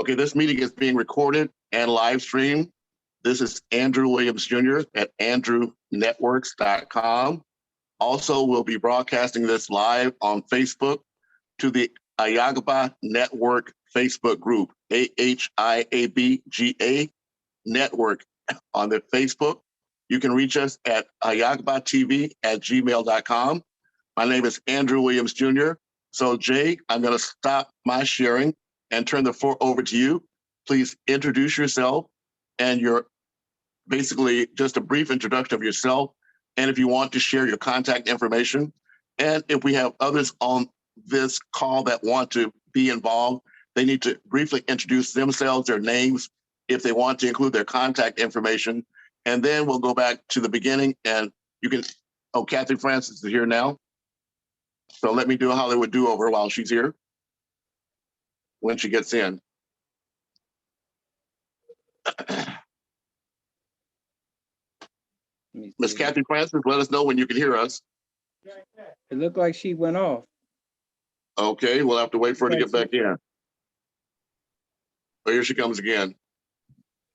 Okay, this meeting is being recorded and live streamed. This is Andrew Williams Jr. at andrewnetworks.com. Also, we'll be broadcasting this live on Facebook to the AHIABGA Network Facebook group, AHIABGA Network on the Facebook. You can reach us at AHIABGA-TV at gmail.com. My name is Andrew Williams Jr. So Jay, I'm gonna stop my sharing and turn the floor over to you. Please introduce yourself and your basically just a brief introduction of yourself. And if you want to share your contact information, and if we have others on this call that want to be involved, they need to briefly introduce themselves, their names, if they want to include their contact information. And then we'll go back to the beginning and you can, oh, Kathy Francis is here now. So let me do a Hollywood do-over while she's here, when she gets in. Miss Kathy Francis, let us know when you can hear us. It looked like she went off. Okay, we'll have to wait for her to get back in. Oh, here she comes again.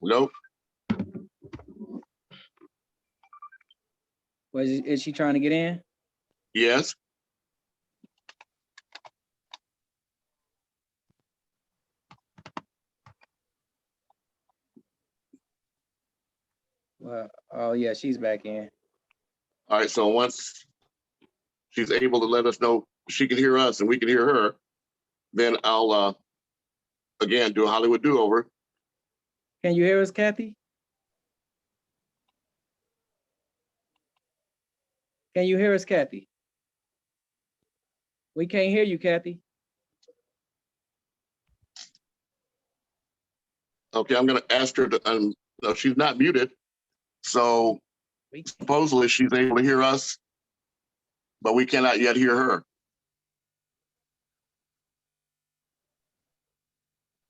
Nope. Is she trying to get in? Yes. Well, oh yeah, she's back in. All right, so once she's able to let us know she can hear us and we can hear her, then I'll again do a Hollywood do-over. Can you hear us, Kathy? Can you hear us, Kathy? We can't hear you, Kathy. Okay, I'm gonna ask her to, no, she's not muted. So supposedly she's able to hear us, but we cannot yet hear her.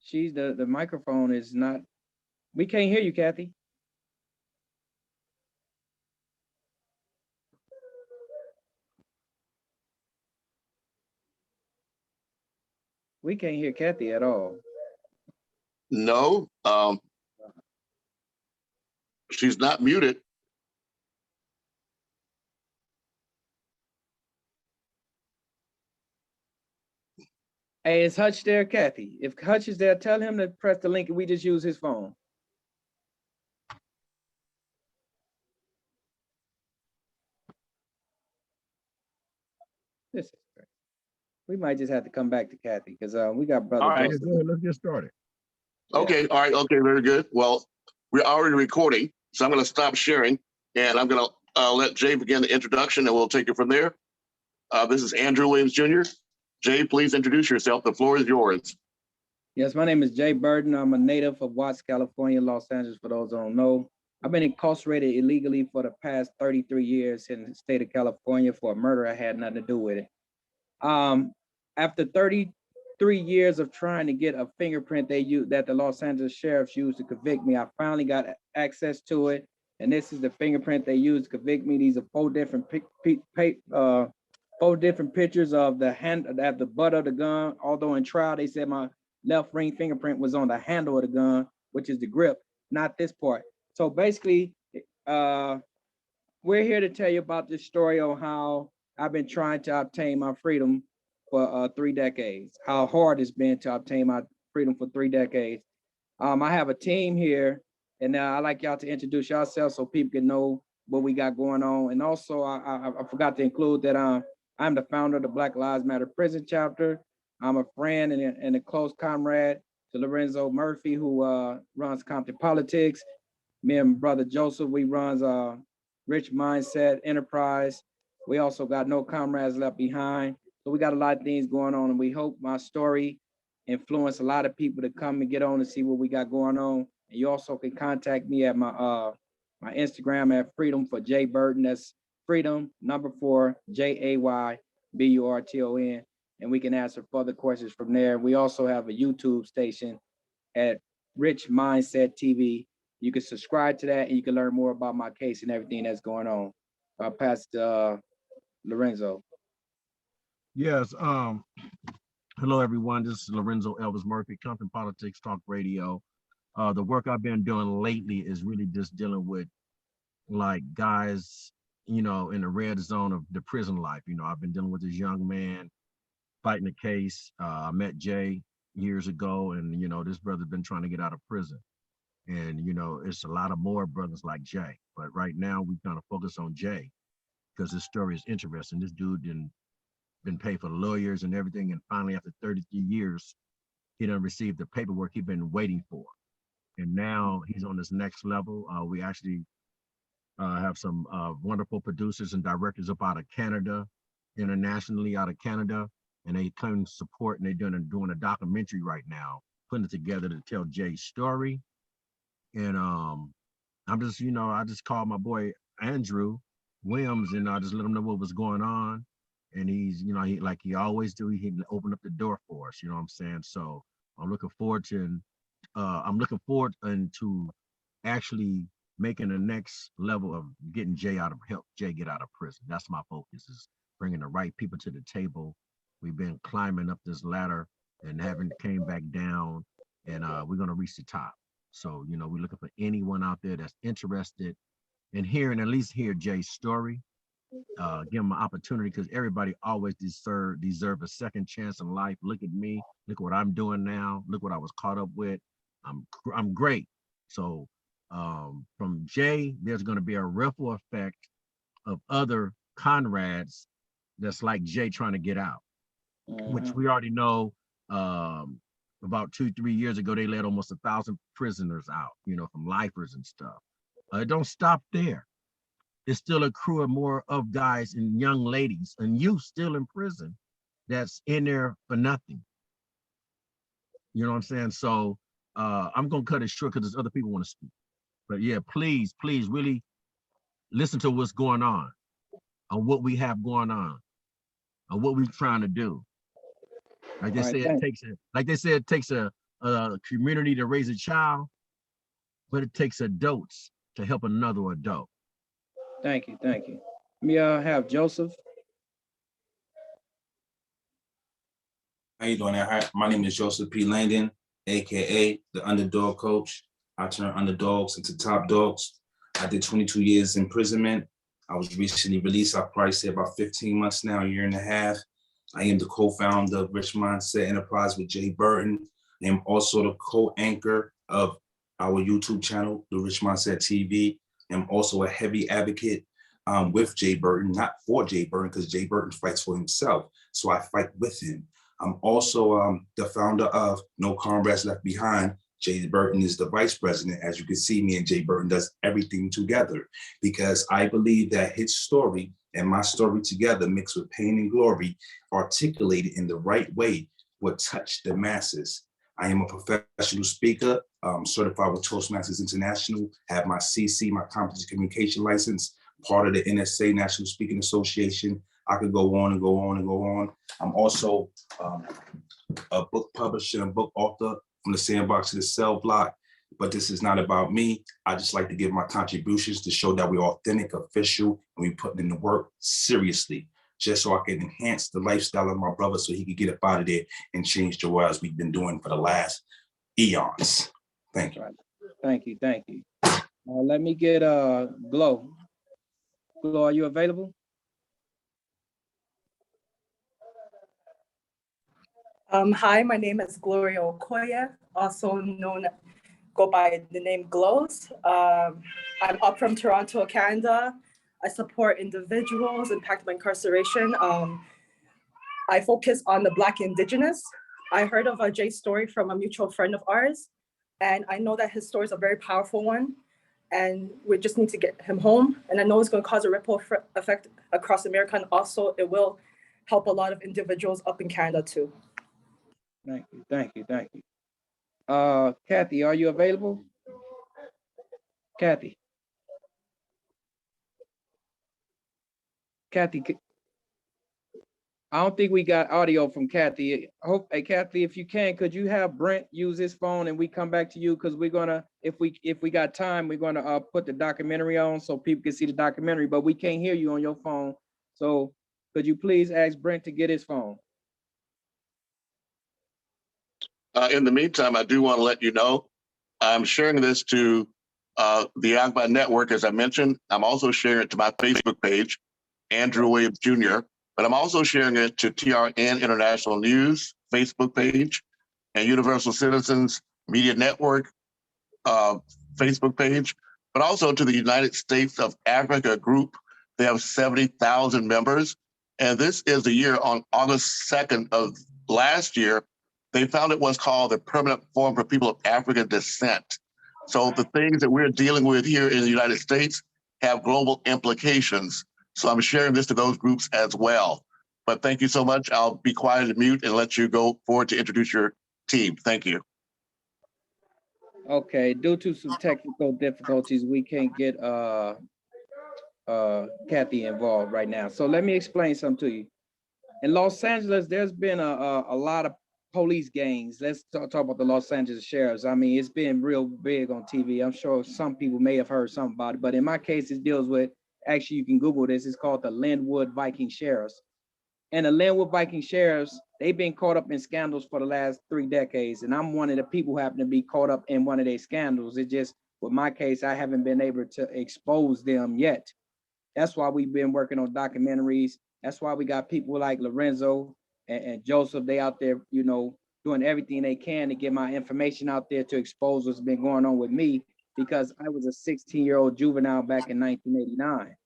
She's the microphone is not, we can't hear you, Kathy. We can't hear Kathy at all. No, she's not muted. Hey, is Hutch there, Kathy? If Hutch is there, tell him to press the link and we just use his phone. This is great. We might just have to come back to Kathy because we got brother. All right, let's get started. Okay, yeah. All right, okay, very good. Well, we're already recording, so I'm gonna stop sharing and I'm gonna let Jay begin the introduction and we'll take it from there. This is Andrew Williams Jr. Jay, please introduce yourself. The floor is yours. Yes, my name is Jay Burton. I'm a native of Watts, California, Los Angeles, for those who don't know. I've been incarcerated illegally for the past 33 years in the state of California for a murder I had nothing to do with it. After 33 years of trying to get a fingerprint that the Los Angeles sheriffs used to convict me, I finally got access to it. And this is the fingerprint they used to convict me. These are four different pictures of the butt of the gun. Although in trial, they said my left ring fingerprint was on the handle of the gun, which is the grip, not this part. So basically, we're here to tell you about this story on how I've been trying to obtain my freedom for 3 decades, how hard it's been to obtain my freedom for 3 decades. I have a team here, and I'd like y'all to introduce yourselves so people can know what we got going on. And also, I forgot to include that I'm the founder of the Black Lives Matter Prison Chapter. I'm a friend and a close comrade to Lorenzo Murphy, who runs Compton Politics. Me and brother Joseph, we runs Rich Mindset Enterprise. We also got No Comrades Left Behind. So we got a lot of things going on, and we hope my story influence a lot of people to come and get on and see what we got going on. And you also can contact me at my my Instagram at Freedom for Jay Burton. That's Freedom #4 JAYBURTON, and we can answer further questions from there. We also have a YouTube station at Rich Mindset TV. You can subscribe to that and you can learn more about my case and everything that's going on. I'll pass to Lorenzo. Yes, Hello, everyone. This is Lorenzo Elvis Murphy, Compton Politics Talk Radio. The work I've been doing lately is really just dealing with like guys, in the red zone of the prison life. I've been dealing with this young man fighting a case. I met Jay years ago, and this brother's been trying to get out of prison. And it's a lot of more brothers like Jay. But right now we kind of focus on Jay because his story is interesting. This dude been paid for lawyers and everything, and finally after 33 years, he done received the paperwork he'd been waiting for. And now he's on this next level. We actually have some wonderful producers and directors up out of Canada, internationally out of Canada, and they claim support, and they're doing a documentary right now, putting it together to tell Jay's story. And I'm just, I just called my boy Andrew Williams, and I just let him know what was going on. And he's, he like he always do, he opened up the door for us. You know what I'm saying? So I'm looking forward to, to actually making the next level of getting help Jay get out of prison. That's my focus, is bringing the right people to the table. We've been climbing up this ladder and haven't came back down, and we're gonna reach the top. So we're looking for anyone out there that's interested in hearing, at least hear Jay's story. Give them an opportunity, because everybody always deserve a second chance in life. Look at me. Look what I'm doing now. Look what I was caught up with. I'm great. So from Jay, there's going to be a ripple effect of other Conrads that's like Jay trying to get out, which we already know. About 2-3 years ago, they let almost 1,000 prisoners out, from lifers and stuff. It don't stop there. There's still a crew of more of guys and young ladies and youth still in prison that's in there for nothing. You know what I'm saying? So I'm gonna cut it short because there's other people want to speak. But yeah, please, really listen to what's going on what we have going on what we're trying to do. Like they say, it takes a community to raise a child, but it takes adults to help another adult. Thank you. Let me have Joseph. How you doing? My name is Joseph P. Langdon, aka the Underdog Coach. I turn underdogs into top dogs. I did 22 years imprisonment. I was recently released. I'll probably say about 15 months now, a year and a half. I am the co-founder of Rich Mindset Enterprise with Jay Burton. I am also the co-anchor of our YouTube channel, the Rich Mindset TV. I'm also a heavy advocate with Jay Burton, not for Jay Burton, because Jay Burton fights for himself. So I fight with him. I'm also the founder of No Comrades Left Behind. Jay Burton is the vice president. As you can see, me and Jay Burton does everything together, because I believe that his story and my story together, mixed with pain and glory, articulated in the right way, would touch the masses. I am a professional speaker, certified with Toastmasters International, have my CC, my Competence Communication License, part of the NSA, National Speaking Association. I could go on and go on and go on. I'm also a book publisher and book author, From the Sandbox to the Cell Block. But this is not about me. I just like to give my contributions to show that we're authentic, official, and we put in the work seriously, just so I can enhance the lifestyle of my brother so he could get up out of there and change the world as we've been doing for the last eons. Thank you. Thank you. Let me get Glow. Glow, are you available? Hi, my name is Gloria Okoye, also go by the name Glows. I'm up from Toronto, Canada. I support individuals impacted by incarceration. I focus on the Black Indigenous. I heard of Jay's story from a mutual friend of ours, and I know that his story is a very powerful one, and we just need to get him home. And I know it's going to cause a ripple effect across America, and also it will help a lot of individuals up in Canada too. Thank you. Kathy, are you available? Kathy, I don't think we got audio from Kathy. Hey, Kathy, if you can, could you have Brent use his phone and we come back to you? Because we're gonna, if we got time, we're gonna put the documentary on so people can see the documentary, but we can't hear you on your phone. So could you please ask Brent to get his phone? in the meantime, I do want to let you know, I'm sharing this to the AHIABGA network, as I mentioned. I'm also sharing it to my Facebook page, Andrew Williams Jr., but I'm also sharing it to TRN International News Facebook page and Universal Citizens Media Network Facebook page, but also to the United States of Africa group. They have 70,000 members. And this is the year on August 2nd of last year, they founded what's called the Permanent Forum for People of African Descent. So the things that we're dealing with here in the United States have global implications. So I'm sharing this to those groups as well. But thank you so much. I'll be quiet and mute and let you go forward to introduce your team. Thank you. Okay, due to some technical difficulties, we can't get Kathy involved right now. So let me explain something to you. In Los Angeles, there's been a lot of police gangs. Let's talk about the Los Angeles sheriffs. I mean, it's been real big on TV. I'm sure some people may have heard something about it, but in my case, it deals with, actually, you can Google this. It's called the Linwood Viking Sheriffs. And the Linwood Viking Sheriffs, they've been caught up in scandals for the last 3 decades. And I'm one of the people who happen to be caught up in one of their scandals. It just, with my case, I haven't been able to expose them yet. That's why we've been working on documentaries. That's why we got people like Lorenzo and Joseph. They out there, you know, doing everything they can to get my information out there to expose what's been going on with me, because I was a 16-year-old juvenile back in 1989,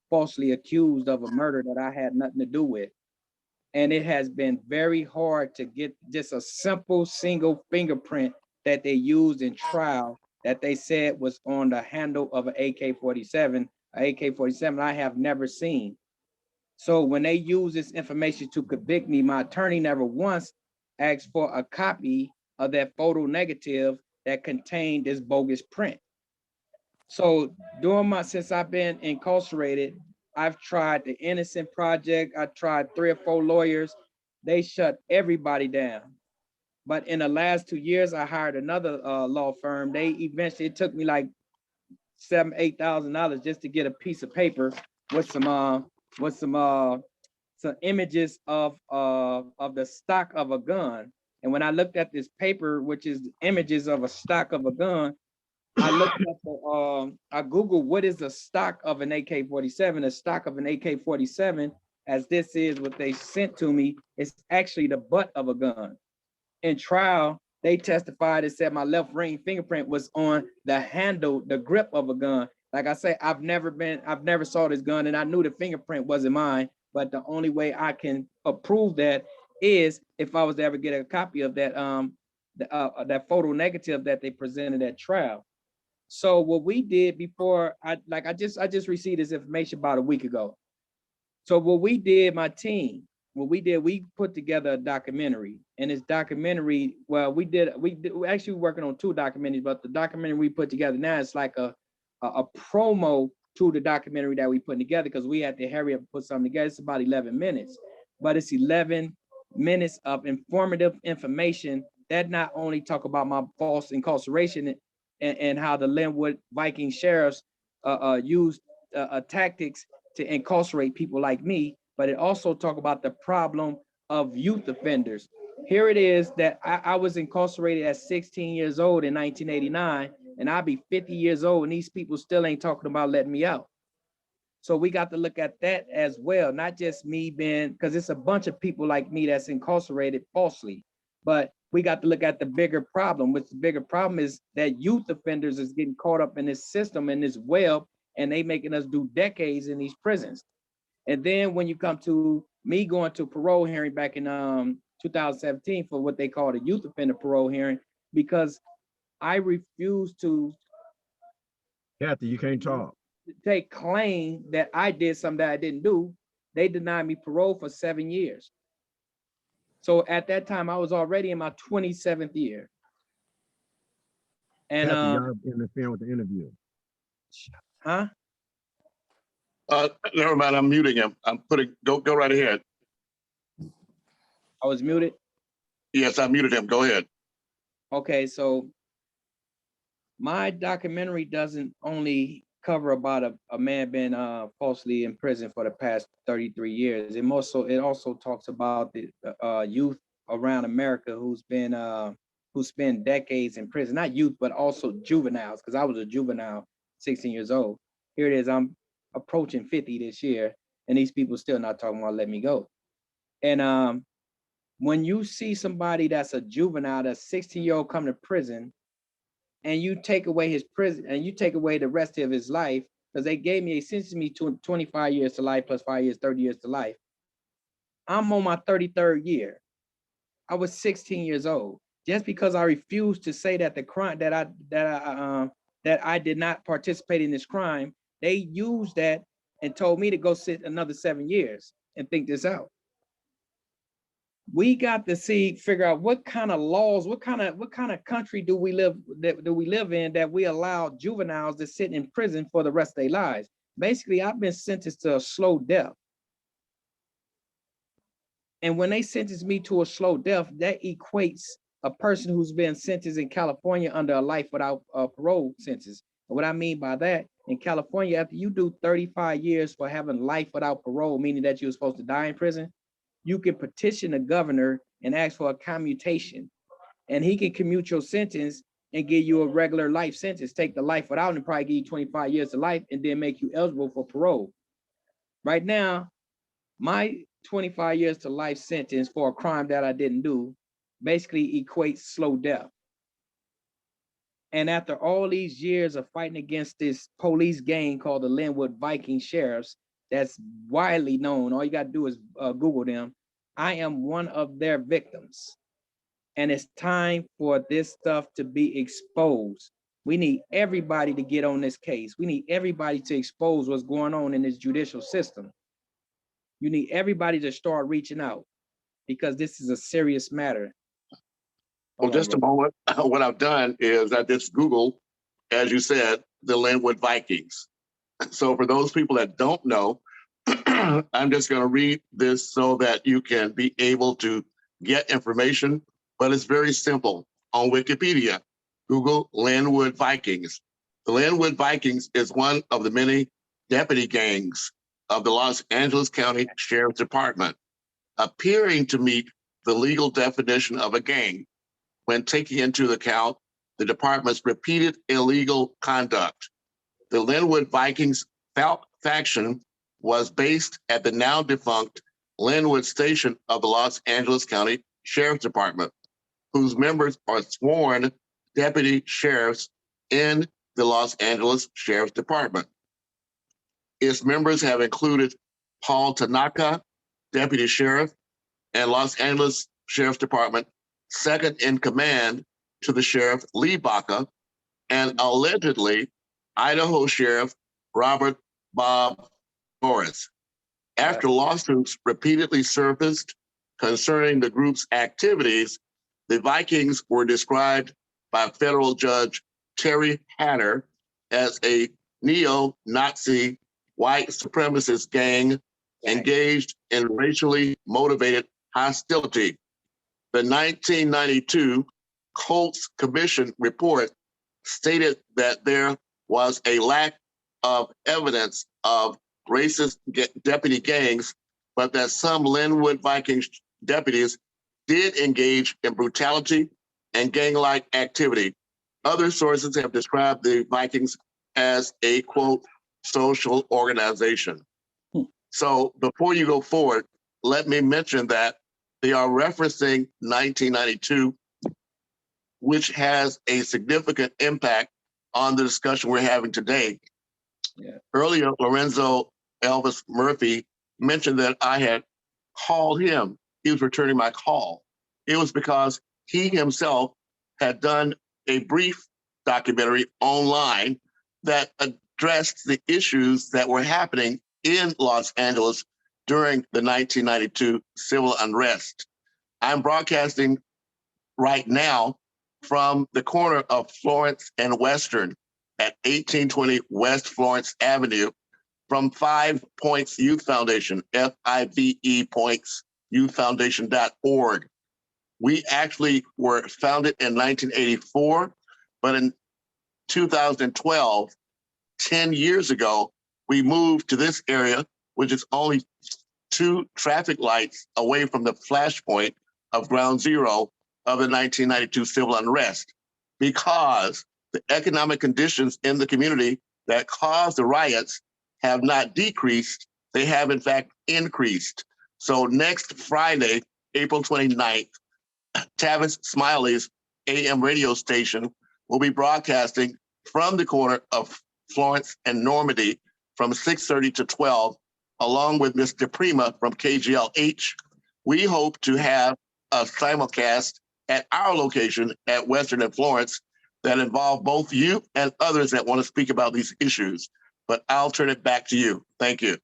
falsely accused of a murder that I had nothing to do with. And it has been very hard to get just a simple single fingerprint that they used in trial that they said was on the handle of an AK-47. An AK-47 I have never seen. So when they use this information to convict me, my attorney never once asked for a copy of that photo negative that contained this bogus print. So since I've been incarcerated, I've tried the Innocent Project. I tried 3 or 4 lawyers. They shut everybody down. But in the last 2 years, I hired another law firm. They eventually, it took me like $7,000 to $8,000 just to get a piece of paper with some images of the stock of a gun. And when I looked at this paper, which is images of a stock of a gun, I looked at I Googled what is the stock of an AK-47. The stock of an AK-47, as this is what they sent to me, is actually the butt of a gun. In trial, they testified and said my left ring fingerprint was on the handle, the grip of a gun. Like I say, I've never saw this gun, and I knew the fingerprint wasn't mine, but the only way I can prove that is if I was to ever get a copy of that that photo negative that they presented at trial. So what we did before, I just received this information about a week ago. So what we did, my team, we put together a documentary. And this documentary, well, we're actually working on 2 documentaries, but the documentary we put together now is like a promo to the documentary that we put together, because we had to hurry up and put something together. It's about 11 minutes, but it's 11 minutes of informative information that not only talk about my false incarceration and how the Linwood Viking Sheriffs used tactics to incarcerate people like me, but it also talk about the problem of youth offenders. Here it is that I was incarcerated at 16 years old in 1989, and I'll be 50 years old, and these people still ain't talking about letting me out. So we got to look at that as well, not just me being, because it's a bunch of people like me that's incarcerated falsely, but we got to look at the bigger problem, which the bigger problem is that youth offenders is getting caught up in this system, in this web, and they making us do decades in these prisons. And then when you come to me going to parole hearing back in 2017 for what they call the youth offender parole hearing, because I refuse to Kathy, you can't talk. take claim that I did something that I didn't do. They denied me parole for 7 years. So at that time, I was already in my 27th year. And Kathy, y'all interfering with the interview. huh? Never mind, I'm muting him. Go right ahead. I was muted. Yes, I muted him. Go ahead. Okay, so my documentary doesn't only cover about a man being falsely in prison for the past 33 years. It also talks about the youth around America who's been who spend decades in prison, not youth, but also juveniles, because I was a juvenile, 16 years old. Here it is, I'm approaching 50 this year, and these people still not talking about let me go. And when you see somebody that's a juvenile, that's 16-year-old come to prison, and you take away his prison, and you take away the rest of his life, because they gave me, they sentenced me to 25 years to life plus 5 years, 30 years to life. I'm on my 33rd year. I was 16 years old. Just because I refused to say that the crime that I did not participate in this crime, they used that and told me to go sit another 7 years and think this out. We got to figure out what kind of laws, what kind of country do we live in that we allow juveniles to sit in prison for the rest of their lives. Basically, I've been sentenced to a slow death. And when they sentence me to a slow death, that equates a person who's been sentenced in California under a life without parole sentence. And what I mean by that, in California, after you do 35 years for having life without parole, meaning that you're supposed to die in prison, you can petition the governor and ask for a commutation. And he can commute your sentence and give you a regular life sentence. Take the life without and probably give you 25 years to life and then make you eligible for parole. Right now, my 25 years to life sentence for a crime that I didn't do basically equates slow death. And after all these years of fighting against this police gang called the Linwood Viking Sheriffs, that's widely known, all you got to do is Google them. I am one of their victims. And it's time for this stuff to be exposed. We need everybody to get on this case. We need everybody to expose what's going on in this judicial system. You need everybody to start reaching out because this is a serious matter. Well, just a moment. What I've done is I just Googled, as you said, the Linwood Vikings. So for those people that don't know, I'm just going to read this so that you can be able to get information, but it's very simple. On Wikipedia, Google Linwood Vikings. The Linwood Vikings is one of the many deputy gangs of the Los Angeles County Sheriff's Department, appearing to meet the legal definition of a gang when taking into account the department's repeated illegal conduct. The Linwood Vikings faction was based at the now defunct Linwood Station of the Los Angeles County Sheriff's Department, whose members are sworn deputy sheriffs in the Los Angeles Sheriff's Department. Its members have included Paul Tanaka, deputy sheriff, and Los Angeles Sheriff's Department, second in command to the sheriff Lee Baca, and allegedly Idaho Sheriff Robert Bob Morris. After lawsuits repeatedly surfaced concerning the group's activities, the Vikings were described by federal judge Terry Hanner as a neo-Nazi white supremacist gang engaged in racially motivated hostility. The 1992 Colts Commission report stated that there was a lack of evidence of racist deputy gangs, but that some Linwood Vikings deputies did engage in brutality and gang-like activity. Other sources have described the Vikings as a, quote, social organization. So before you go forward, let me mention that they are referencing 1992, which has a significant impact on the discussion we're having today. Yeah. Earlier, Lorenzo Elvis Murphy mentioned that I had called him. He was returning my call. It was because he himself had done a brief documentary online that addressed the issues that were happening in Los Angeles during the 1992 civil unrest. I'm broadcasting right now from the corner of Florence and Western at 1820 West Florence Avenue from 5 Points Youth Foundation, FIVE Points Youth Foundation.org. We actually were founded in 1984, but in 2012, 10 years ago, we moved to this area, which is only 2 traffic lights away from the flashpoint of Ground Zero of the 1992 civil unrest, because the economic conditions in the community that caused the riots have not decreased, they have in fact increased. So next Friday, April 29th, Tavis Smiley's AM radio station will be broadcasting from the corner of Florence and Normandy from 6:30 to 12, along with Ms. DePrima from KGLH. We hope to have a simulcast at our location at Western and Florence that involve both you and others that want to speak about these issues. But I'll turn it back to you. Thank you.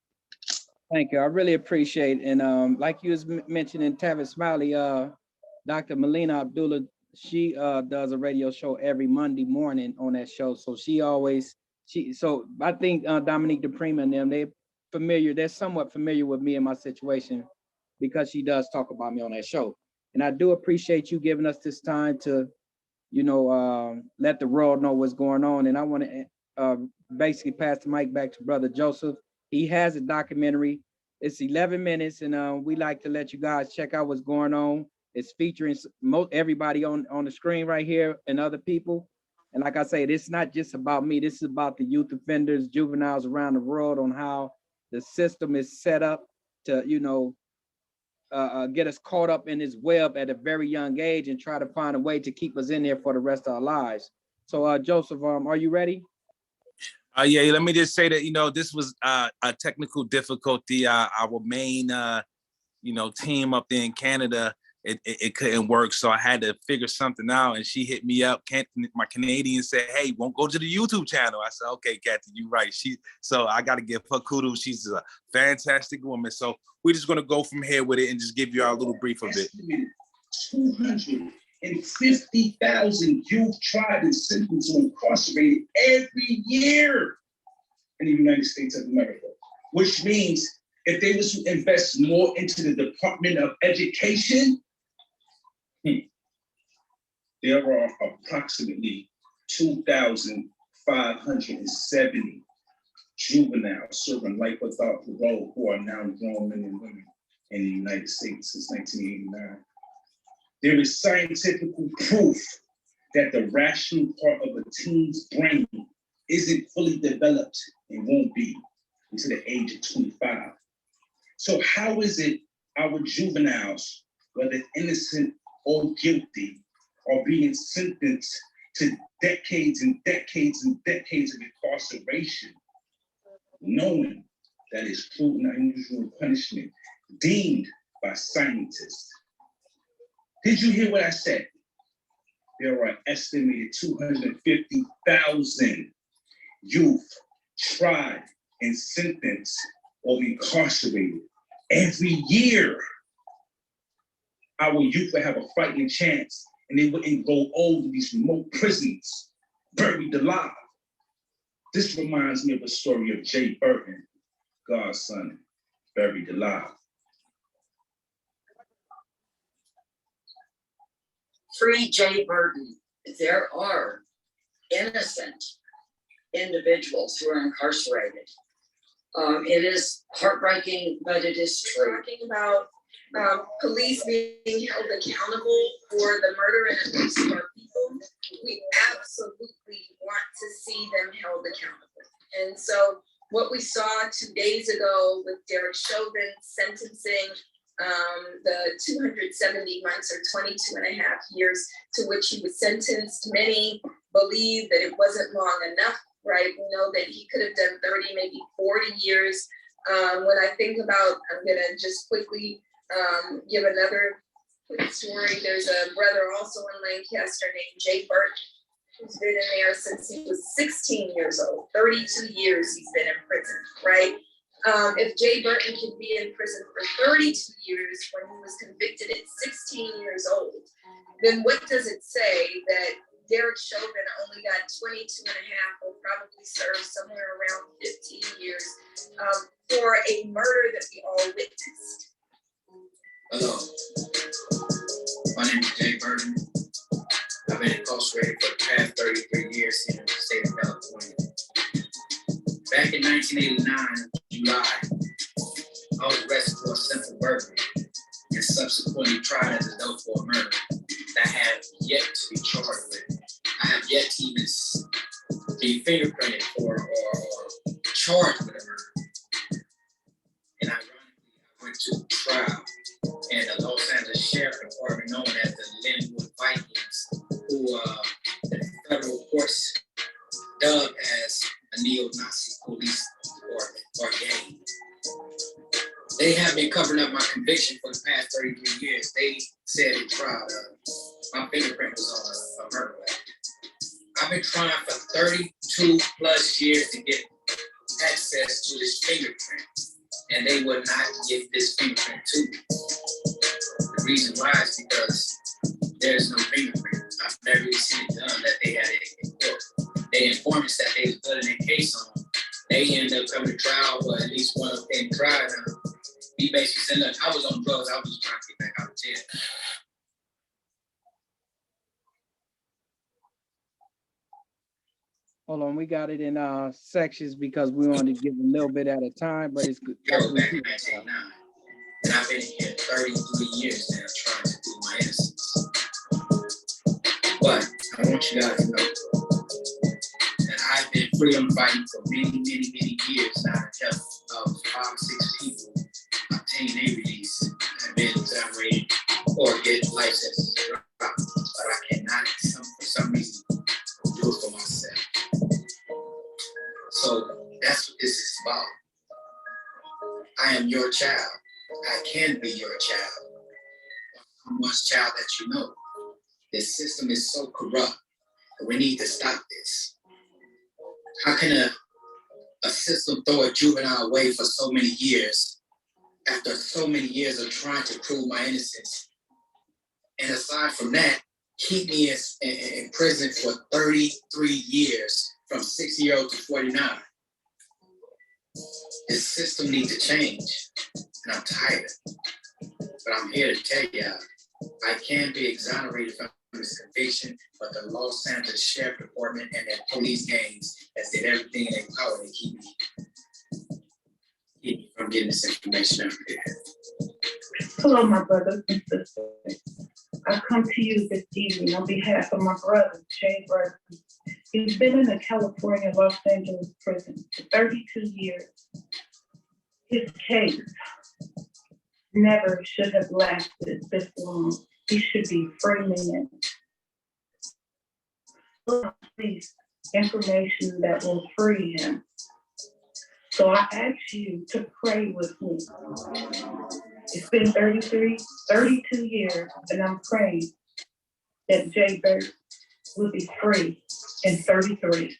Thank you. I really appreciate it. And like you was mentioning, Tavis Smiley, Dr. Melina Abdullah, she does a radio show every Monday morning on that show. So so I think Dominique DePrima and them, they're somewhat familiar with me and my situation because she does talk about me on that show. And I do appreciate you giving us this time to, let the world know what's going on. And I want to basically pass the mic back to Brother Joseph. He has a documentary. It's 11 minutes, and we like to let you guys check out what's going on. It's featuring everybody on the screen right here and other people. And like I said, it's not just about me. This is about the youth offenders, juveniles around the world, on how the system is set up to, get us caught up in this web at a very young age and try to find a way to keep us in there for the rest of our lives. So Joseph, are you ready? Yeah, let me just say that, this was a technical difficulty. Our main, team up there in Canada, it couldn't work. So I had to figure something out, and she hit me up. My Canadian said, hey, won't go to the YouTube channel. I said, okay, Kathy, you're right. So I got to give her kudos. She's a fantastic woman. So we're just going to go from here with it and just give you our little brief of it. 250,000 youth tried and sentenced or incarcerated every year in the United States of America, which means if they was to invest more into the Department of Education, there are approximately 2,570 juveniles serving life without parole who are now grown men and women in the United States since 1989. There is scientific proof that the rational part of a teen's brain isn't fully developed and won't be until the age of 25. So how is it our juveniles, whether innocent or guilty, are being sentenced to decades and decades and decades of incarceration, knowing that it's cruel and unusual punishment deemed by scientists? Did you hear what I said? There are estimated 250,000 youth tried and sentenced or incarcerated every year. Our youth would have a fighting chance, and they wouldn't go old in these remote prisons, buried alive. This reminds me of a story of Jay Burton, God's son, buried alive. Free Jay Burton. There are innocent individuals who are incarcerated. It is heartbreaking, but it is true. Talking about police being held accountable for the murder and abuse of our people, we absolutely want to see them held accountable. And so what we saw 2 days ago with Derek Chauvin sentencing the 270 months or 22 and a half years to which he was sentenced. Many believe that it wasn't long enough, right? We know that he could have done 30, maybe 40 years. When I think about, I'm gonna just quickly give another quick story. There's a brother also in Lancaster named Jay Burton, who's been in there since he was 16 years old. 32 years he's been in prison, right? If Jay Burton could be in prison for 32 years when he was convicted at 16 years old, then what does it say that Derek Chauvin only got 22 and a half, will probably serve somewhere around 15 years for a murder that we all witnessed? Hello, my name is Jay Burton. I've been incarcerated for the past 33 years here in the state of California. Back in 1989, July, I was arrested for a simple burglary and subsequently tried as a adult for a murder. That Sheriff Department known as the Linwood Vikings, who the federal courts dubbed as a neo-Nazi police department or gang. They have been covering up my conviction for the past 33 years. They said in trial my fingerprint was on a murder weapon. I've been trying for 32 plus years to get access to this fingerprint, and they would not give this fingerprint to me. The reason why is because there's no fingerprint. I've never really seen it done that they had it in court. They informed us that they was building their case on. They ended up coming to trial, but at least one of them came to trial. He basically said, look, I was on drugs. I was just trying to get back out of jail. Hold on, we got it in sections because we wanted to give a little bit at a time, but it's good. Back in 1989. And I've been here 33 years now trying to prove my innocence. But I want you guys to know that I've been freedom fighting for many, many, many years now to help 5 or 6 people obtain their release and been exonerated or get life sentences dropped. But I cannot, for some reason, do it for myself. So that's what this is about. I am your child. I can be your child. Someone's child that you know. This system is so corrupt, and we need to stop this. How can a system throw a juvenile away for so many years after so many years of trying to prove my innocence? And aside from that, keep me in prison for 33 years, from 60-year-old to 49. This system needs to change, and I'm tired. But I'm here to tell you, I can be exonerated from this conviction, but the Los Angeles Sheriff Department and their police gangs has did everything in their power to keep me from getting this information out there. Hello, my brothers and sisters. I come to you this evening on behalf of my brother, Jay Burton. He's been in a California, Los Angeles prison for 32 years. His case never should have lasted this long. He should be free man. Please, information that will free him. So I ask you to pray with me. It's been 32 years, and I'm praying that Jay Burton will be free in 33.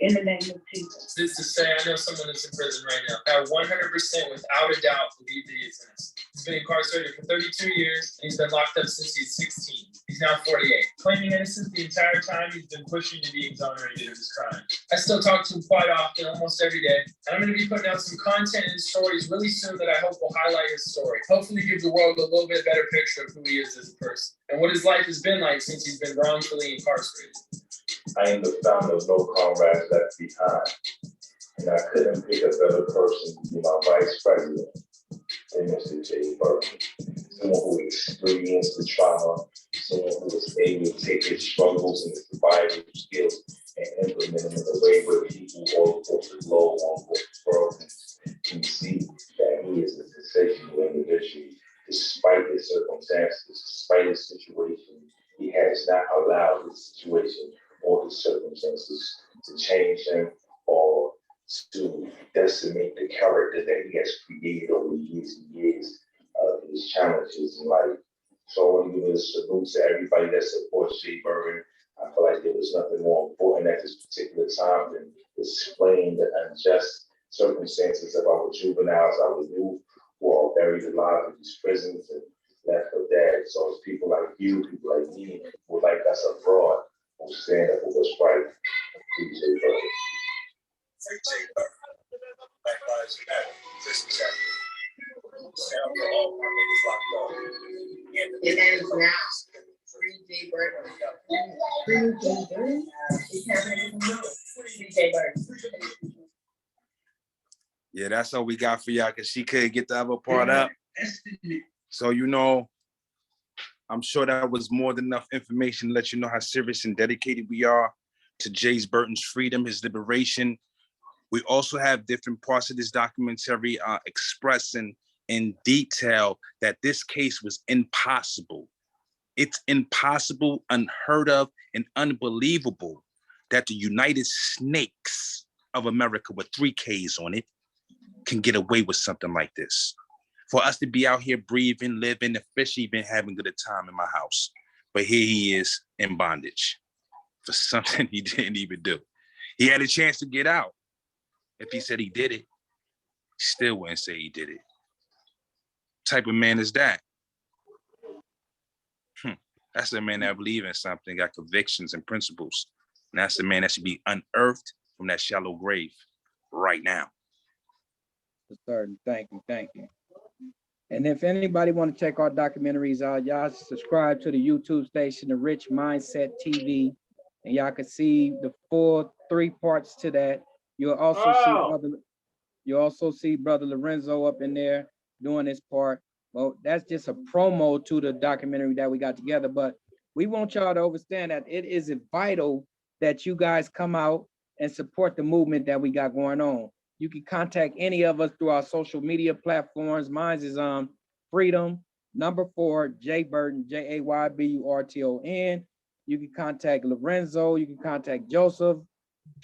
In the name of Jesus. This to say, I know someone that's in prison right now. I 100% without a doubt believe that he is innocent. He's been incarcerated for 32 years, and he's been locked up since he's 16. He's now 48. Claiming innocence the entire time he's been pushing to be exonerated of his crime. I still talk to him quite often, almost every day, and I'm going to be putting out some content and stories really soon that I hope will highlight his story. Hopefully give the world a little bit better picture of who he is as a person, and what his life has been like since he's been wrongfully incarcerated. I am the found of no comrades left behind, and I couldn't pick a better person to be my vice president than Mr. Jay Burton. Someone who experienced the trauma, someone who was able to take his struggles and his survival skills and implement them in a way where people all across the globe, all across the world can see that he is a sensational individual. Despite his circumstances, despite his situation, he has not allowed his situation or his circumstances to change him or to decimate the character that he has created over years and years of his challenges in life. So I want to give a salute to everybody that supports Jay Burton. I feel like there was nothing more important at this particular time than explaining the unjust circumstances of our juveniles, our youth, who are buried alive in these prisons and left for dead. So it's people like you, people like me, who would like us abroad, who stand up for what's right. Free Jay Burton. Free Jay Burton. Black Lives Matter. This chapter. All our niggas locked up. It ends now. Free Jay Burton. Free Jay Burton. Free Jay Burton. Yeah, that's all we got for y'all, because she couldn't get the other part up. So, you know, I'm sure that was more than enough information to let you know how serious and dedicated we are to Jay Burton's freedom, his liberation. We also have different parts of this documentary expressing in detail that this case was impossible. It's impossible, unheard of, and unbelievable that the United Snakes of America with 3 Ks on it can get away with something like this. For us to be out here breathing, living, the fish even having a good time in my house. But here he is in bondage for something he didn't even do. He had a chance to get out. If he said he did it, he still wouldn't say he did it. What type of man is that? That's the man that believes in something, got convictions and principles. And that's the man that should be unearthed from that shallow grave right now. Thank you. And if anybody want to check our documentaries out, y'all subscribe to the YouTube station, The Rich Mindset TV, and y'all can see the full 3 parts to that. You'll also see Brother Lorenzo up in there doing his part. Well, that's just a promo to the documentary that we got together, but we want y'all to understand that it is vital that you guys come out and support the movement that we got going on. You can contact any of us through our social media platforms. Mine is Freedom4 J Burton, JAYBURTON. You can contact Lorenzo, you can contact Joseph,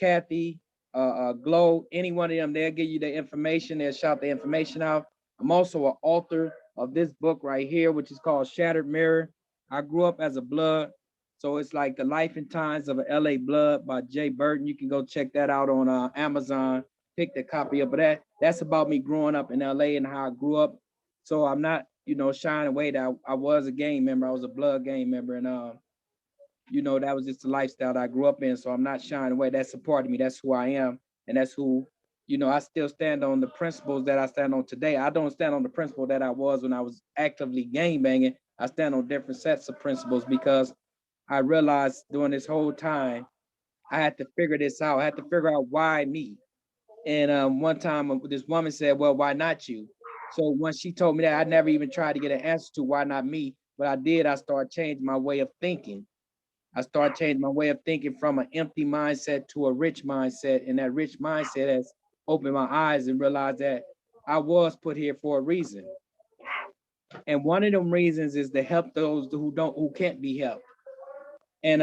Kathy, Glow, any one of them. They'll give you the information, they'll shout the information out. I'm also an author of this book right here, which is called Shattered Mirror. I grew up as a blood, so it's like the life and times of an LA blood by Jay Burton. You can go check that out on Amazon. Pick the copy up of that. That's about me growing up in LA and how I grew up. So I'm not, shying away that I was a gang member. I was a blood gang member, and that was just the lifestyle that I grew up in. So I'm not shying away. That's a part of me. That's who I am, and that's who. I still stand on the principles that I stand on today. I don't stand on the principle that I was when I was actively gang banging. I stand on different sets of principles because I realized during this whole time, I had to figure this out. I had to figure out why me. And one time this woman said, well, why not you? So when she told me that, I never even tried to get an answer to why not me. But I did. I started changing my way of thinking. I started changing my way of thinking from an empty mindset to a rich mindset. And that rich mindset has opened my eyes and realized that I was put here for a reason. And one of them reasons is to help those who can't be helped. And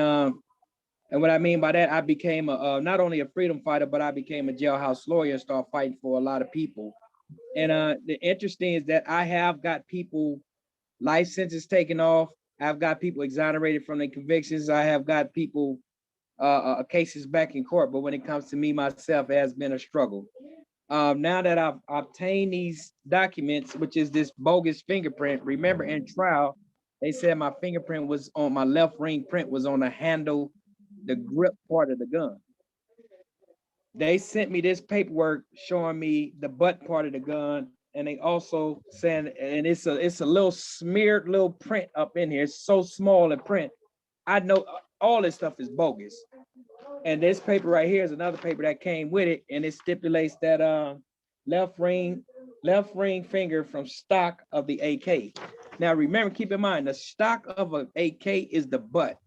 what I mean by that, I became not only a freedom fighter, but I became a jailhouse lawyer and started fighting for a lot of people. And the interesting is that I have got people life sentence taken off. I've got people exonerated from their convictions. I have got people cases back in court. But when it comes to me myself, it has been a struggle. Now that I've obtained these documents, which is this bogus fingerprint, remember in trial, they said my fingerprint was on my left ring print was on the handle, the grip part of the gun. They sent me this paperwork showing me the butt part of the gun, and they also saying, and it's a little smeared little print up in here. It's so small in print. I know all this stuff is bogus. And this paper right here is another paper that came with it, and it stipulates that left ring finger from stock of the AK. Now remember, keep in mind, the stock of an AK is the butt.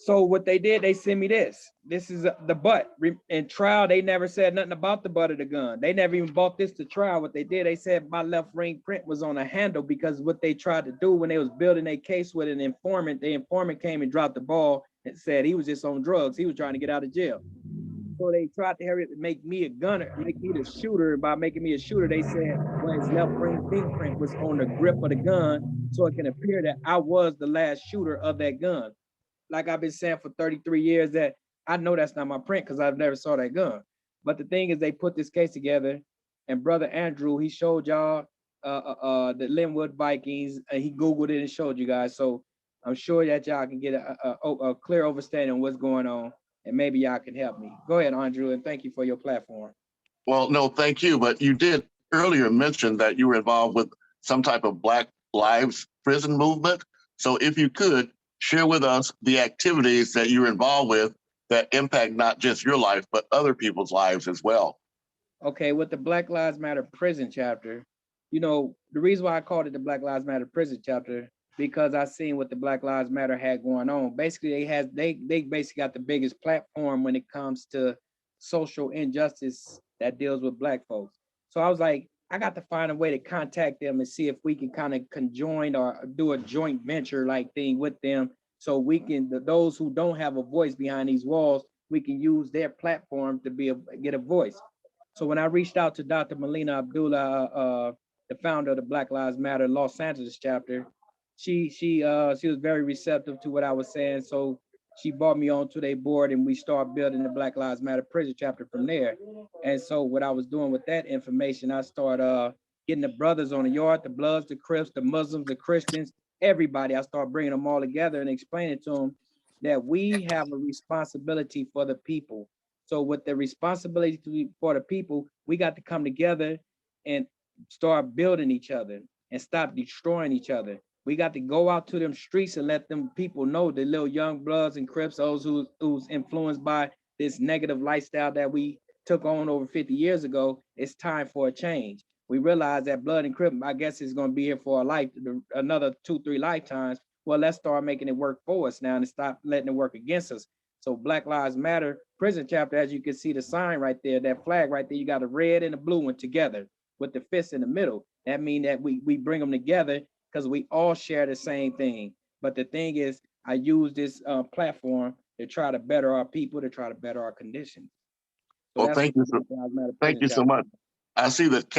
So what they did, they sent me this. This is the butt. In trial, they never said nothing about the butt of the gun. They never even bought this to trial. What they did, they said my left ring print was on a handle because what they tried to do when they was building a case with an informant, the informant came and dropped the ball and said he was just on drugs. He was trying to get out of jail. So they tried to hurry up and make me a gunner, make me the shooter. By making me a shooter, they said, well, his left ring fingerprint was on the grip of the gun, so it can appear that I was the last shooter of that gun. Like I've been saying for 33 years that I know that's not my print because I've never saw that gun. But the thing is, they put this case together, and Brother Andrew, he showed y'all the Linwood Vikings, and he Googled it and showed you guys. So I'm sure that y'all can get a clear understanding of what's going on, and maybe y'all can help me. Go ahead, Andrew, and thank you for your platform. Well, no, thank you. But you did earlier mention that you were involved with some type of Black Lives Prison movement. So if you could, share with us the activities that you're involved with that impact not just your life, but other people's lives as well. Okay, with the Black Lives Matter prison chapter, the reason why I called it the Black Lives Matter prison chapter, because I seen what the Black Lives Matter had going on. Basically, they basically got the biggest platform when it comes to social injustice that deals with Black folks. So I was like, I got to find a way to contact them and see if we can kind of conjoin or do a joint venture like thing with them. So we can, those who don't have a voice behind these walls, we can use their platform to get a voice. So when I reached out to Dr. Melina Abdullah, the founder of the Black Lives Matter Los Angeles chapter, she was very receptive to what I was saying. So she brought me onto their board and we started building the Black Lives Matter prison chapter from there. And so what I was doing with that information, I started getting the brothers on the yard, the Bloods, the Crips, the Muslims, the Christians, everybody. I started bringing them all together and explaining to them that we have a responsibility for the people. So with the responsibility for the people, we got to come together and start building each other and stop destroying each other. We got to go out to them streets and let them people know, the little young Bloods and Crips, those who's influenced by this negative lifestyle that we took on over 50 years ago. It's time for a change. We realize that Blood and Crip, I guess, is going to be here for a life, another 2-3 lifetimes. Well, let's start making it work for us now and stop letting it work against us. So Black Lives Matter prison chapter, as you can see the sign right there, that flag right there, you got a red and a blue one together with the fist in the middle. That means that we bring them together because we all share the same thing. But the thing is, I use this platform to try to better our people, to try to better our conditions. So well, thank you so much. I see that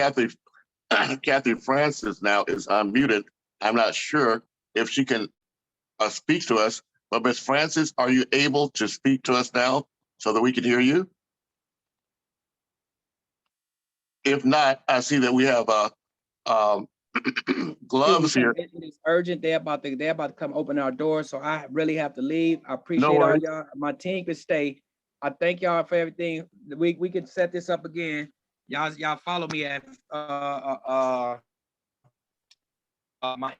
Kathy Francis now is unmuted. I'm not sure if she can speak to us, but Ms. Francis, are you able to speak to us now so that we can hear you? If not, I see that we have gloves here. It is urgent. They're about to come open our doors, so I really have to leave. I appreciate No all worries. y'all. My team can stay. I thank y'all for everything. We can set this up again. Y'all follow me at my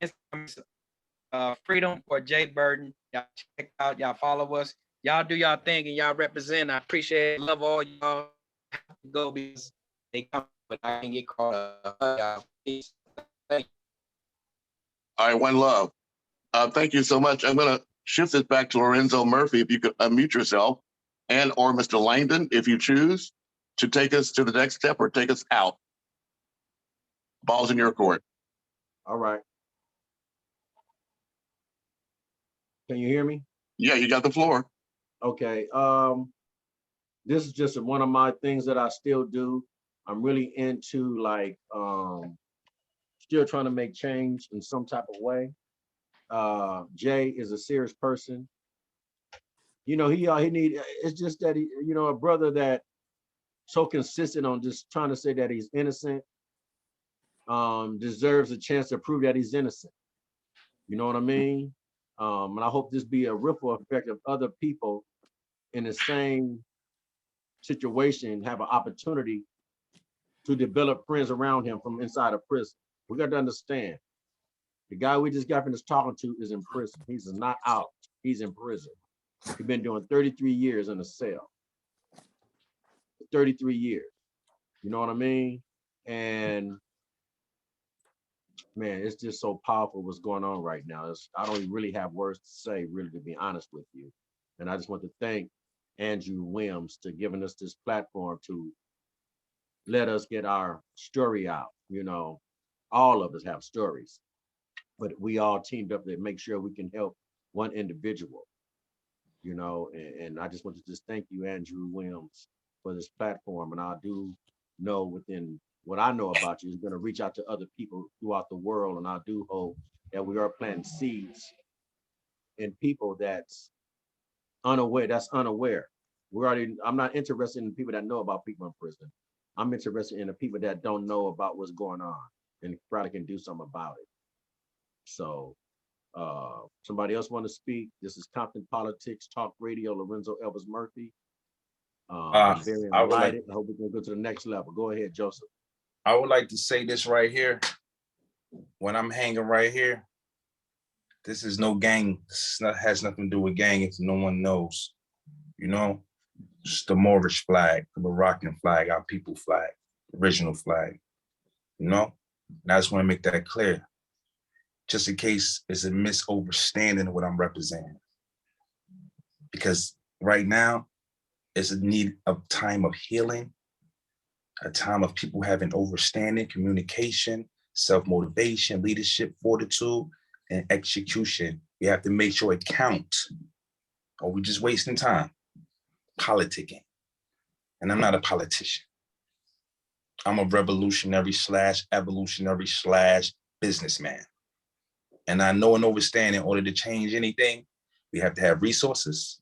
Instagram, Freedom for Jay Burton. Y'all check out. Y'all follow us. Y'all do y'all thing and y'all represent. I appreciate it. Love all y'all. Go because they come, but I can get caught up. Peace. Thank you. All right, one love. Thank you so much. I'm going to shift this back to Lorenzo Murphy, if you could unmute yourself, and or Mr. Langdon, if you choose to take us to the next step or take us out. Ball's in your court. All right. Can you hear me? Yeah, you got the floor. Okay. This is just one of my things that I still do. I'm really into like still trying to make change in some type of way. Jay is a serious person. You know, he need, it's just that he, you know, a brother that so consistent on just trying to say that he's innocent deserves a chance to prove that he's innocent. You know what I mean? And I hope this be a ripple effect of other people in the same situation have an opportunity to develop friends around him from inside of prison. We got to understand, the guy we just got finished talking to is in prison. He's not out. He's in prison. He's been doing 33 years in a cell. 33 years. You know what I mean? And man, it's just so powerful what's going on right now. I don't even really have words to say, really, to be honest with you. And I just want to thank Andrew Williams for giving us this platform to let us get our story out. You know, all of us have stories, but we all teamed up to make sure we can help one individual, you know, and I just want to just thank you, Andrew Williams, for this platform. And I do know within what I know about you is going to reach out to other people throughout the world. And I do hope that we are planting seeds in people that's unaware. I'm not interested in people that know about people in prison. I'm interested in the people that don't know about what's going on and probably can do something about it. So somebody else want to speak? This is Compton Politics Talk Radio, Lorenzo Elvis Murphy. I'm very enlightened. I hope we can go to the next level. Go ahead, Joseph. I would like to say this right here. When I'm hanging right here, this is no gang. This has nothing to do with gang if no one knows. You know, it's the Moorish flag, the Moroccan flag, our people flag, original flag. You know, and I just want to make that clear, just in case it's a misunderstanding of what I'm representing. Because right now, it's a need of time of healing. a time of people having understanding, communication, self-motivation, leadership, fortitude, and execution. We have to make sure it counts, or we're just wasting time politicking. And I'm not a politician. I'm a revolutionary / evolutionary / businessman. And I know and understand in order to change anything, we have to have resources,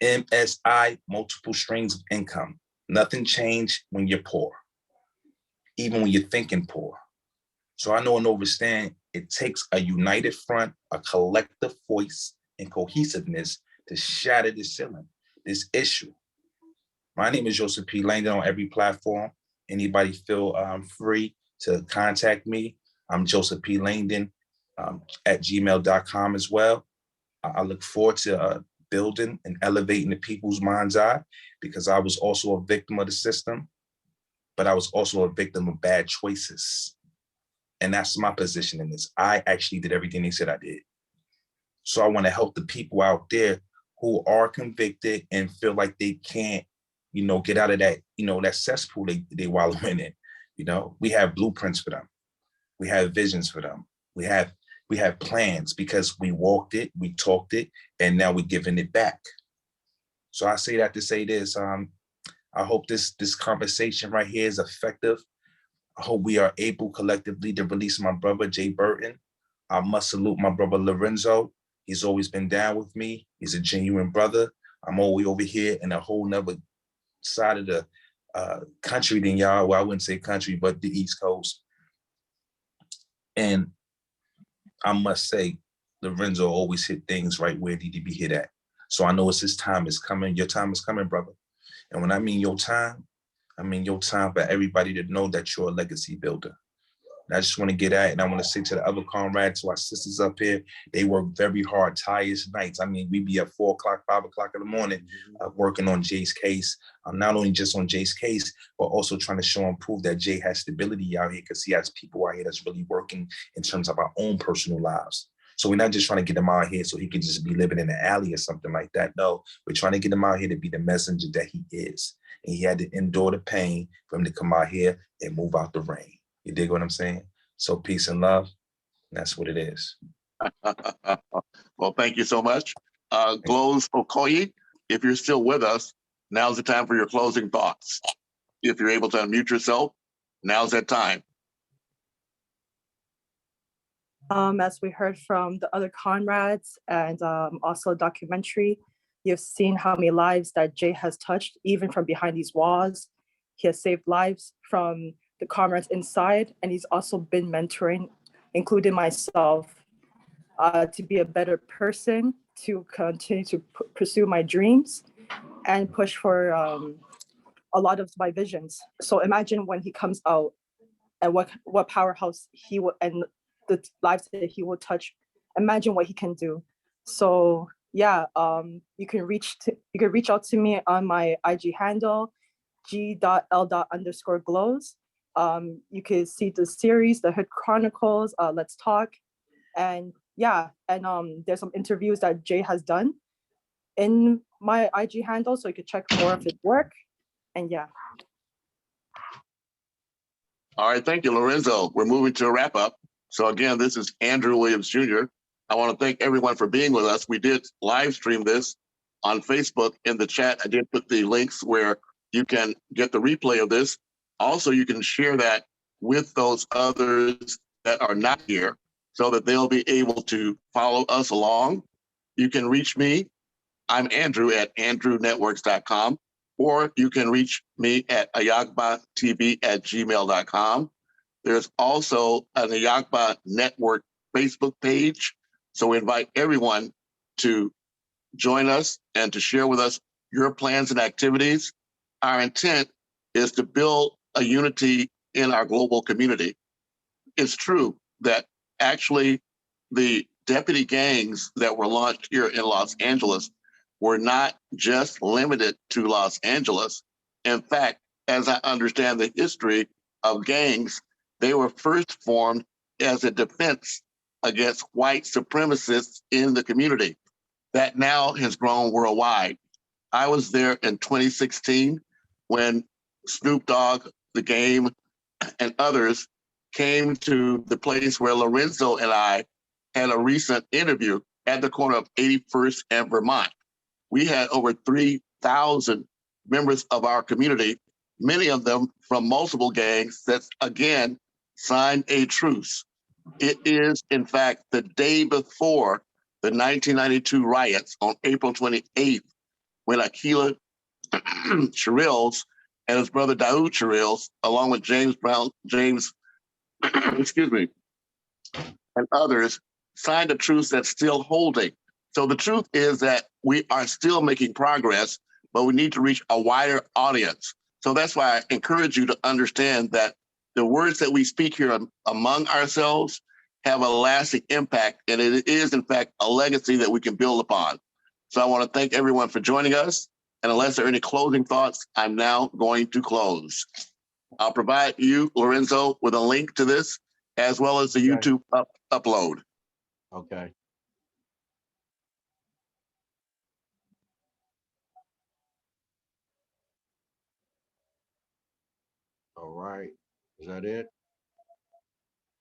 MSI, multiple streams of income. Nothing changed when you're poor, even when you're thinking poor. So I know and understand it takes a united front, a collective voice, and cohesiveness to shatter this ceiling, this issue. My name is Joseph P. Langdon on every platform. Anybody feel free to contact me. I'm Joseph P. Langdon at gmail.com as well. I look forward to building and elevating the people's mind's eye, because I was also a victim of the system, but I was also a victim of bad choices. And that's my position in this. I actually did everything they said I did. So I want to help the people out there who are convicted and feel like they can't, get out of that, that cesspool they wallow in it. We have blueprints for them. We have visions for them. We have plans, because we walked it, we talked it, and now we're giving it back. So I say that to say this, I hope this conversation right here is effective. I hope we are able collectively to release my brother, Jay Burton. I must salute my brother, Lorenzo. He's always been down with me. He's a genuine brother. I'm always over here in a whole nother side of the country than y'all. Well, I wouldn't say country, but the East Coast. And I must say, Lorenzo always hit things right where it need to be hit at. So I know it's his time is coming. Your time is coming, brother. And when I mean your time, I mean your time for everybody to know that you're a legacy builder. And I just want to get at it, and I want to say to the other comrades, to our sisters up here, they work very hard, tireless nights. I mean, we be at 4 o'clock, 5 o'clock in the morning, working on Jay's case. Not only just on Jay's case, but also trying to show and prove that Jay has stability out here, because he has people out here that's really working in terms of our own personal lives. So we're not just trying to get him out here so he can just be living in an alley or something like that. No, we're trying to get him out here to be the messenger that he is. And he had to endure the pain for him to come out here and move out the rain. You dig what I'm saying? So peace and love. And that's what it is. Well, thank you so much. Glows Okoye, if you're still with us, now's the time for your closing thoughts. If you're able to unmute yourself, now's that time. As we heard from the other comrades and also documentary, you've seen how many lives that Jay has touched, even from behind these walls. He has saved lives from the comrades inside, and he's also been mentoring, including myself, to be a better person, to continue to pursue my dreams and push for a lot of my visions. So imagine when he comes out and what powerhouse he will, and the lives that he will touch. Imagine what he can do. So yeah, you can reach out to me on my IG handle, g.l._glows. You can see the series, The Hood Chronicles, Let's Talk. And yeah, and there's some interviews that Jay has done in my IG handle, so you can check more of his work. And yeah. All right, thank you, Lorenzo. We're moving to a wrap up. So again, this is Andrew Williams Jr. I want to thank everyone for being with us. We did live stream this on Facebook. In the chat, I did put the links where you can get the replay of this. Also, you can share that with those others that are not here so that they'll be able to follow us along. You can reach me. I'm Andrew at andrewnetworks.com, or you can reach me at AHIABGA-TV@gmail.com. There's also an AHIABGA Network Facebook page. So we invite everyone to join us and to share with us your plans and activities. Our intent is to build a unity in our global community. It's true that actually the deputy gangs that were launched here in Los Angeles were not just limited to Los Angeles. In fact, as I understand the history of gangs, they were first formed as a defense against white supremacists in the community. That now has grown worldwide. I was there in 2016 when Snoop Dogg, The Game, and others came to the place where Lorenzo and I had a recent interview at the corner of 81st and Vermont. We had over 3,000 members of our community, many of them from multiple gangs that, again, signed a truce. It is, in fact, the day before the 1992 riots on April 28th, when Akila Shirills and his brother Daoud Shirills, along with James Brown, excuse me, and others, signed a truce that's still holding. So the truth is that we are still making progress, but we need to reach a wider audience. So that's why I encourage you to understand that the words that we speak here among ourselves have a lasting impact, and it is, in fact, a legacy that we can build upon. So I want to thank everyone for joining us. And unless there are any closing thoughts, I'm now going to close. I'll provide you, Lorenzo, with a link to this, as well as the YouTube upload. Okay. All right. Is that it?